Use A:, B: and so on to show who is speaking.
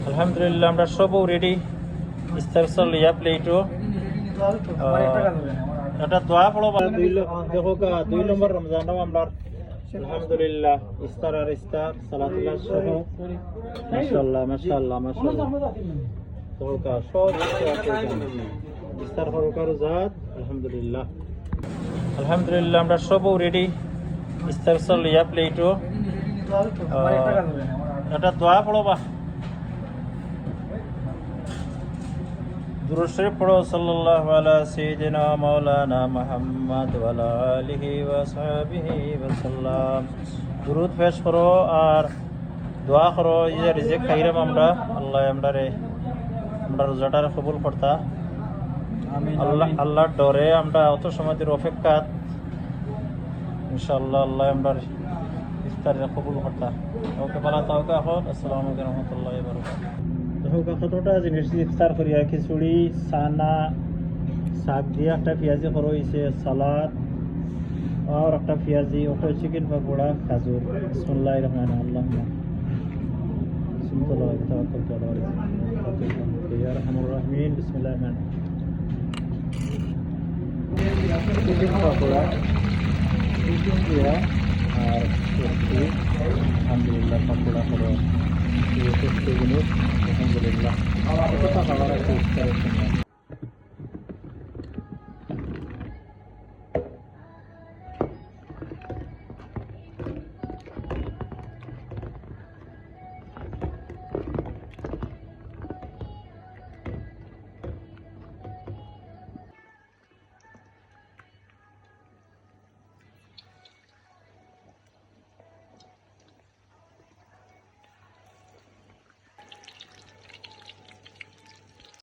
A: আলহামদুলিল্লাহ আমরা সবও রেডি। ইস্তারসাল ইয়া প্লেটো এটা দোয়া পড়ো। দেখো 2 নম্বর রমজান আমরা আলহামদুলিল্লাহ ইস্তার আর ইস্তার সালাতুল্লাহ সহ মাশাআল্লাহ মাশাআল্লাহ মাশাআল্লাহ তোকা সব ইস্তার হরকার জাত আলহামদুলিল্লাহ। আলহামদুলিল্লাহ আমরা সবও রেডি। ইস্তারসাল ইয়া প্লেটো এটা দোয়া পড়ো বা दुरूद शरीफ पढ़ो। सल्लल्लाहु अला सय्यिदिना मौलाना मुहम्मद व अला आलिहि व असहाबिहि वसल्लम। दुरूद पेश करो और দোয়া করো যে রিজিক খাইরাম আমরা আল্লাহ আমরা রোজাটার কবুল করতা। আল্লাহর ডরে আমরা অত সময়দের অপেক্ষাত ইনশাআল্লাহ আল্লাহ আমরা ইফতারের কবুল করতা। ওকে বলা তাওকা এখন। আসসালামু আলাইকুম ওয়া রাহমাতুল্লাহি ওয়া বারাকাতুহু। কতটা জিনিস ইফতার করিয়া খিচুড়ি সানা শাক দিয়ে একটা পেঁয়াজি করা হয়েছে, সালাদ আর একটা পেঁয়াজি, ওটা চিকেন পকোড়া, খাজুর। বিসমিল্লাহির রহমানির রহিম। সুবহানাল্লাহি ওয়া তাআলা ইয়া রাহমানুর রহিম। বিসমিল্লাহির রহমানির রহিম। চিকেন পকোড়া, চিকেন দিয়া আর আলহামদুলিল্লাহ পকোড়া করো alhamdulillah.